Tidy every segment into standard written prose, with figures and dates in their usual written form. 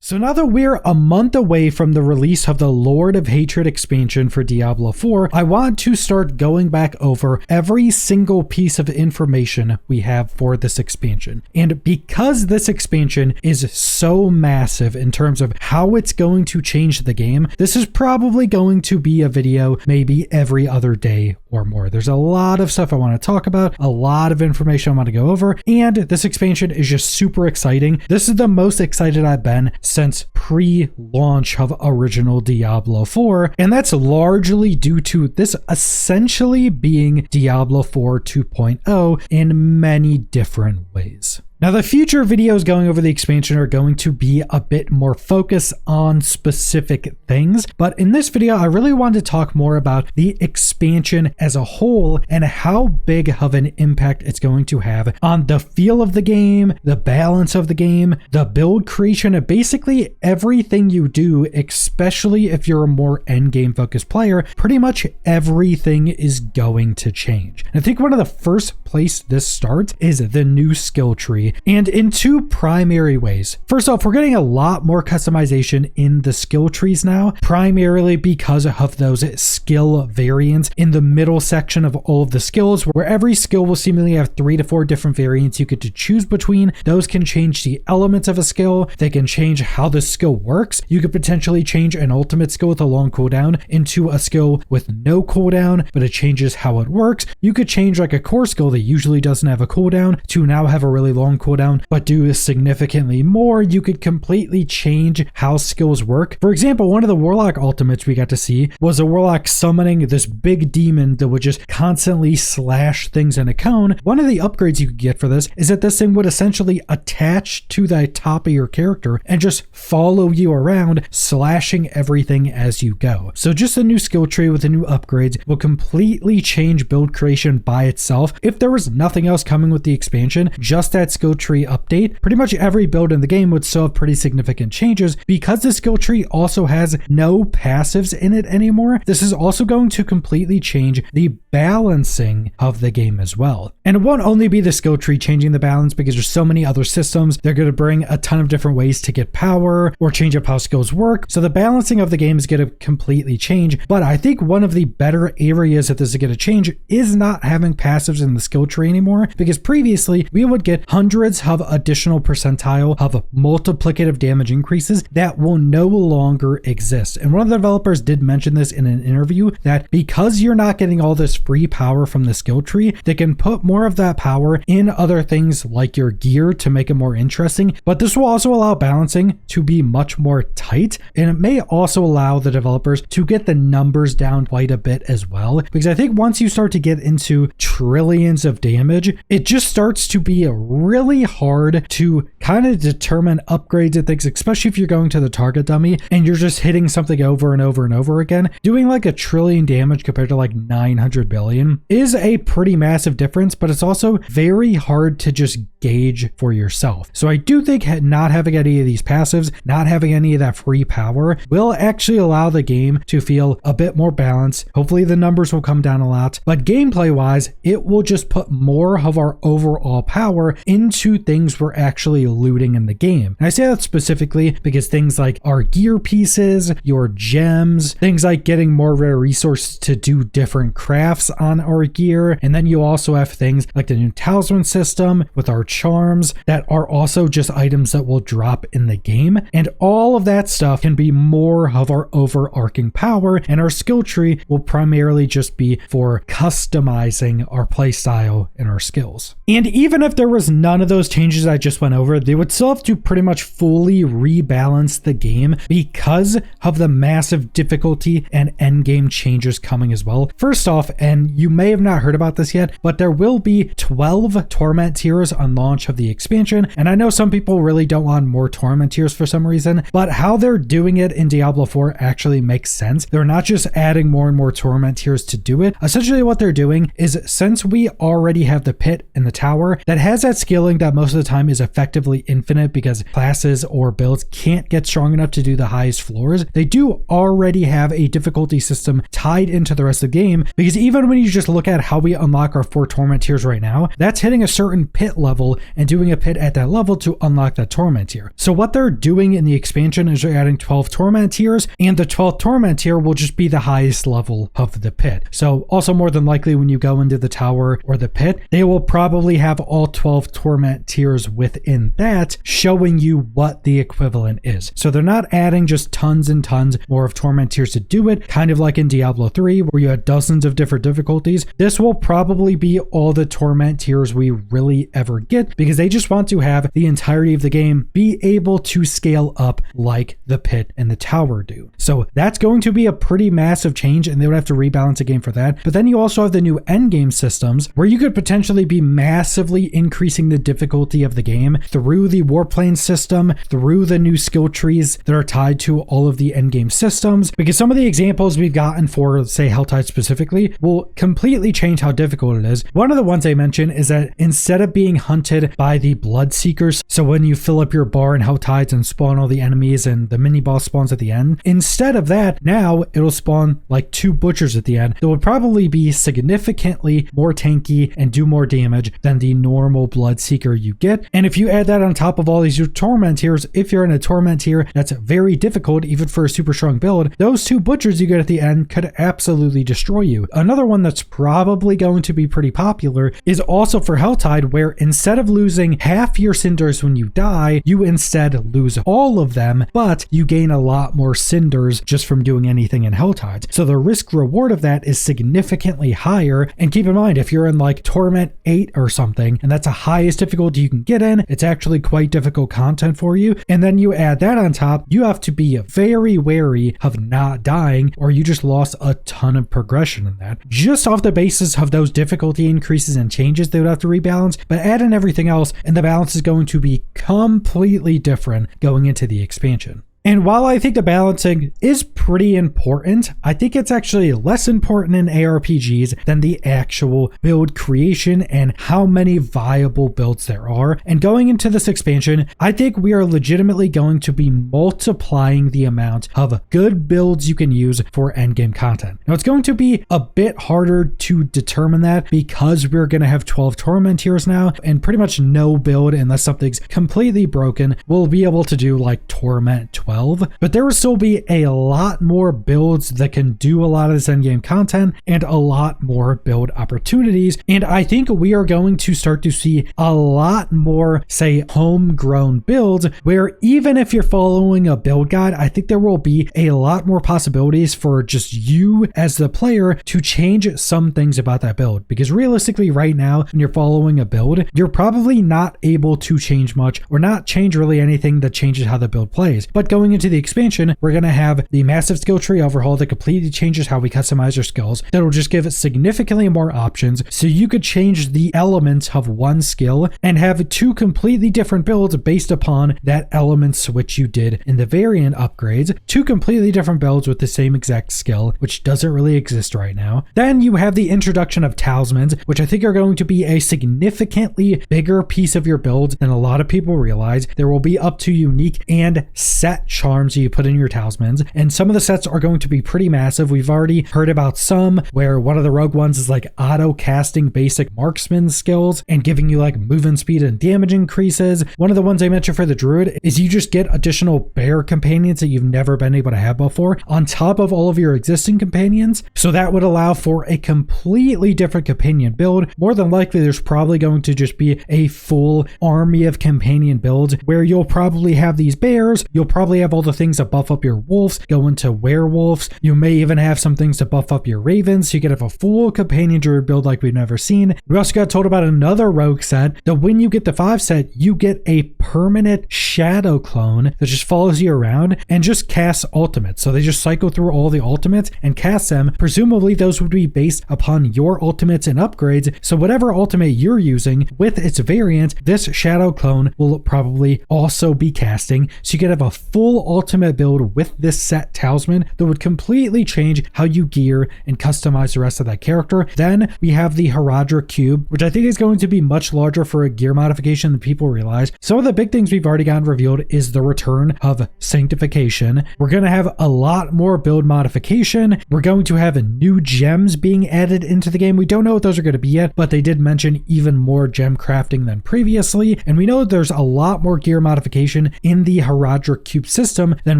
So now that we're a month away from the release of the Lord of Hatred expansion for Diablo 4, I want to start going back over every single piece of information we have for this expansion. And because this expansion is so massive in terms of how it's going to change the game, this is probably going to be a video maybe every other day or more. There's a lot of stuff I want to talk about, a lot of information I want to go over, and this expansion is just super exciting. This is the most excited I've been since pre-launch of original Diablo 4, and that's largely due to this essentially being Diablo 4 2.0 in many different ways. Now, the future videos going over the expansion are going to be a bit more focused on specific things, but in this video, I really wanted to talk more about the expansion as a whole and how big of an impact it's going to have on the feel of the game, the balance of the game, the build creation, and basically everything you do, especially if you're a more endgame focused player. Pretty much everything is going to change. And I think one of the first place this starts is the new skill tree, and in two primary ways. First off, we're getting a lot more customization in the skill trees now, primarily because of those skill variants in the middle section of all of the skills, where every skill will seemingly have 3 to 4 different variants you get to choose between. Those can change the elements of a skill. They can change how the skill works. You could potentially change an ultimate skill with a long cooldown into a skill with no cooldown, but it changes how it works. You could change like a core skill that usually doesn't have a cooldown to now have a really long cooldown, but do significantly more. You could completely change how skills work. For example, one of the Warlock ultimates we got to see was a Warlock summoning this big demon that would just constantly slash things in a cone. One of the upgrades you could get for this is that this thing would essentially attach to the top of your character and just follow you around, slashing everything as you go. So just a new skill tree with the new upgrades will completely change build creation by itself. If there was nothing else coming with the expansion, just that skill tree update, pretty much every build in the game would still have pretty significant changes. Because the skill tree also has no passives in it anymore, this is also going to completely change the balancing of the game as well. And it won't only be the skill tree changing the balance, because there's so many other systems. They're going to bring a ton of different ways to get power or change up how skills work. So the balancing of the game is going to completely change. But I think one of the better areas that this is going to change is not having passives in the skill tree anymore, because previously we would get hundreds of additional percentile of multiplicative damage increases that will no longer exist. And one of the developers did mention this in an interview, that because you're not getting all this free power from the skill tree, they can put more of that power in other things like your gear to make it more interesting. But this will also allow balancing to be much more tight, and it may also allow the developers to get the numbers down quite a bit as well, because I think once you start to get into trillions of damage, it just starts to be really hard to kind of determine upgrades and things, especially if you're going to the target dummy and you're just hitting something over and over and over again. Doing like 1 trillion damage compared to like 900 billion is a pretty massive difference, but it's also very hard to just gauge for yourself. So I do think not having any of these passives, not having any of that free power, will actually allow the game to feel a bit more balanced. Hopefully the numbers will come down a lot, but gameplay wise, it will just put more of our overall power into things we're actually looting in the game. And I say that specifically because things like our gear pieces, your gems, things like getting more rare resources to do different crafts on our gear, and then you also have things like the new talisman system with our charms that are also just items that will drop in the game. And all of that stuff can be more of our overarching power, and our skill tree will primarily just be for customizing our playstyle and our skills. And even if there was none of those changes I just went over, they would still have to pretty much fully rebalance the game because of the massive difficulty and endgame changes coming as well. First off, and you may have not heard about this yet, but there will be 12 torment tiers on launch of the expansion. And I know some people really don't want more torment tiers for some reason, but how they're doing it in Diablo 4 actually makes sense. They're not just adding more and more torment tiers to do it. Essentially what they're doing is, since we already have the pit and the tower that has that scaling something that most of the time is effectively infinite because classes or builds can't get strong enough to do the highest floors, they do already have a difficulty system tied into the rest of the game, because even when you just look at how we unlock our 4 torment tiers right now, that's hitting a certain pit level and doing a pit at that level to unlock that torment tier. So what they're doing in the expansion is they're adding 12 torment tiers, and the 12th torment tier will just be the highest level of the pit. So also more than likely when you go into the tower or the pit, they will probably have all 12 torment tiers within that, showing you what the equivalent is. So they're not adding just tons and tons more of torment tiers to do it, kind of like in Diablo 3 where you had dozens of different difficulties. This will probably be all the torment tiers we really ever get, because they just want to have the entirety of the game be able to scale up like the pit and the tower do. So that's going to be a pretty massive change, and they would have to rebalance the game for that. But then you also have the new endgame systems where you could potentially be massively increasing the difficulty of the game through the warplane system, through the new skill trees that are tied to all of the endgame systems, because some of the examples we've gotten for, say, Helltide specifically, will completely change how difficult it is. One of the ones they mention is that instead of being hunted by the blood seekers, so when you fill up your bar in Helltides and spawn all the enemies and the mini boss spawns at the end, instead of that, now it'll spawn like 2 butchers at the end that would probably be significantly more tanky and do more damage than the normal blood seeker you get. And if you add that on top of all these torment tiers, if you're in a torment tier that's very difficult even for a super strong build, those 2 butchers you get at the end could absolutely destroy you. Another one that's probably going to be pretty popular is also for Helltide, where instead of losing half your cinders when you die, you instead lose all of them, but you gain a lot more cinders just from doing anything in Helltide. So the risk reward of that is significantly higher. And keep in mind, if you're in like Torment 8 or something, and that's the highest difficulty you can get in, it's actually quite difficult content for you. And then you add that on top, you have to be very wary of not dying, or you just lost a ton of progression in that. Just off the basis of those difficulty increases and changes, they would have to rebalance, but add in everything else, and the balance is going to be completely different going into the expansion. And while I think the balancing is pretty important, I think it's actually less important in ARPGs than the actual build creation and how many viable builds there are. And going into this expansion, I think we are legitimately going to be multiplying the amount of good builds you can use for endgame content. Now, it's going to be a bit harder to determine that because we're going to have 12 torment tiers now, and pretty much no build, unless something's completely broken, will be able to do like Torment 12. But there will still be a lot more builds that can do a lot of this endgame content and a lot more build opportunities. And I think we are going to start to see a lot more, say, homegrown builds where even if you're following a build guide, I think there will be a lot more possibilities for just you as the player to change some things about that build. Because realistically right now, when you're following a build, you're probably not able to change much or not change really anything that changes how the build plays. But going into the expansion, we're going to have the massive skill tree overhaul that completely changes how we customize our skills. That'll just give it significantly more options, so you could change the elements of one skill and have 2 completely different builds based upon that element switch you did in the variant upgrades. 2 completely different builds with the same exact skill, which doesn't really exist right now. Then you have the introduction of talismans, which I think are going to be a significantly bigger piece of your build than a lot of people realize. There will be up to unique and set charms you put in your talismans, and some of the sets are going to be pretty massive. We've already heard about some where one of the rogue ones is like auto casting basic marksman skills and giving you like movement speed and damage increases. One of the ones I mentioned for the druid is you just get additional bear companions that you've never been able to have before on top of all of your existing companions. So that would allow for a completely different companion build. More than likely there's probably going to just be a full army of companion builds where you'll probably have these bears, you'll probably have all the things that buff up your wolves go into werewolves. You may even have some things to buff up your ravens, so you could have a full companion druid build like we've never seen. We also got told about another rogue set that when you get the 5 set, you get a permanent shadow clone that just follows you around and just casts ultimates. So they just cycle through all the ultimates and cast them. Presumably those would be based upon your ultimates and upgrades. So whatever ultimate you're using with its variant, this shadow clone will probably also be casting. So you could have a full full ultimate build with this set talisman that would completely change how you gear and customize the rest of that character. Then we have the Herodra Cube, which I think is going to be much larger for a gear modification than people realize. Some of the big things we've already gotten revealed is the return of Sanctification. We're going to have a lot more build modification. We're going to have new gems being added into the game. We don't know what those are going to be yet, but they did mention even more gem crafting than previously. And we know there's a lot more gear modification in the Herodra Cube system than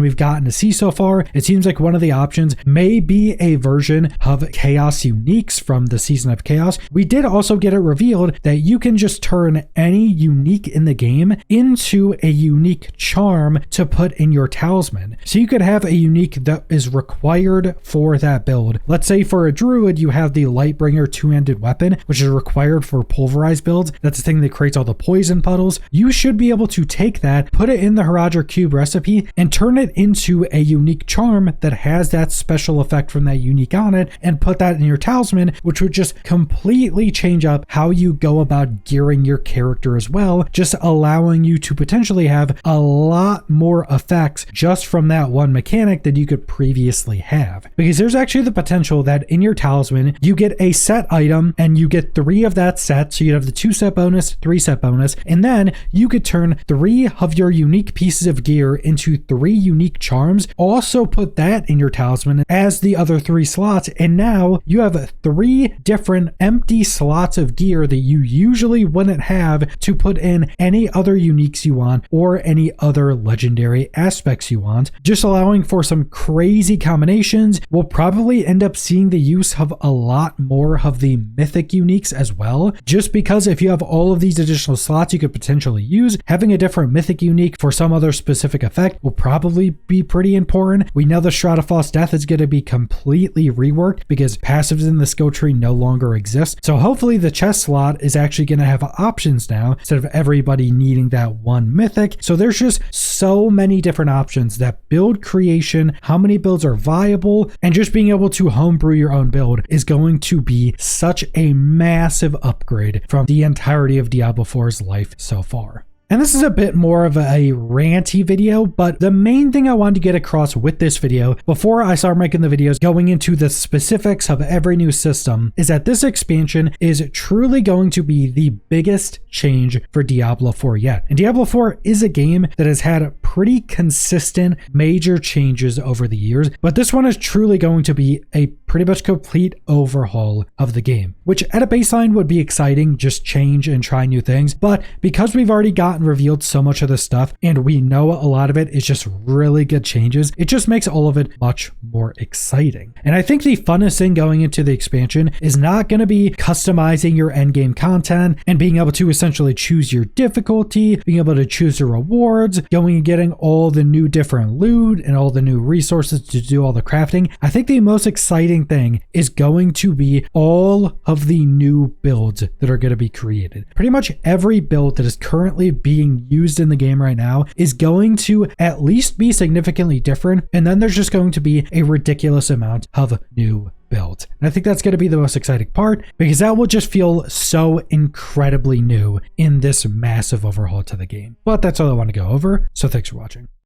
we've gotten to see so far. It seems like one of the options may be a version of Chaos Uniques from the Season of Chaos. We did also get it revealed that you can just turn any unique in the game into a unique charm to put in your talisman. So you could have a unique that is required for that build. Let's say for a druid, you have the Lightbringer two-handed weapon, which is required for pulverized builds. That's the thing that creates all the poison puddles. You should be able to take that, put it in the Herodra Cube recipe, and turn it into a unique charm that has that special effect from that unique on it, and put that in your talisman, which would just completely change up how you go about gearing your character as well, just allowing you to potentially have a lot more effects just from that one mechanic that you could previously have. Because there's actually the potential that in your talisman, you get a set item and you get 3 of that set. So you'd have the 2 set bonus, 3 set bonus, and then you could turn 3 of your unique pieces of gear into 3 unique charms. Also put that in your talisman as the other 3 slots. And now you have 3 different empty slots of gear that you usually wouldn't have to put in any other uniques you want or any other legendary aspects you want, just allowing for some crazy combinations. We'll probably end up seeing the use of a lot more of the mythic uniques as well, just because if you have all of these additional slots you could potentially use, having a different mythic unique for some other specific effect will probably be pretty important. We know the Shroud of False Death is going to be completely reworked because passives in the skill tree no longer exist. So hopefully the chest slot is actually going to have options now instead of everybody needing that one mythic. So there's just so many different options that build creation, how many builds are viable, and just being able to homebrew your own build is going to be such a massive upgrade from the entirety of Diablo 4's life so far. And this is a bit more of a ranty video, but the main thing I wanted to get across with this video before I start making the videos going into the specifics of every new system is that this expansion is truly going to be the biggest change for Diablo 4 yet. And Diablo 4 is a game that has had pretty consistent major changes over the years, but this one is truly going to be a pretty much complete overhaul of the game, which at a baseline would be exciting, just change and try new things. But because we've already gotten revealed so much of this stuff and we know a lot of it is just really good changes, it just makes all of it much more exciting. And I think the funnest thing going into the expansion is not going to be customizing your endgame content and being able to essentially choose your difficulty, being able to choose the rewards, going and getting all the new different loot and all the new resources to do all the crafting. I think the most exciting thing is going to be all of the new builds that are going to be created. Pretty much every build that is currently being used in the game right now is going to at least be significantly different, and then there's just going to be a ridiculous amount of new builds. And I think that's going to be the most exciting part because that will just feel so incredibly new in this massive overhaul to the game. But that's all I want to go over, so thanks for watching.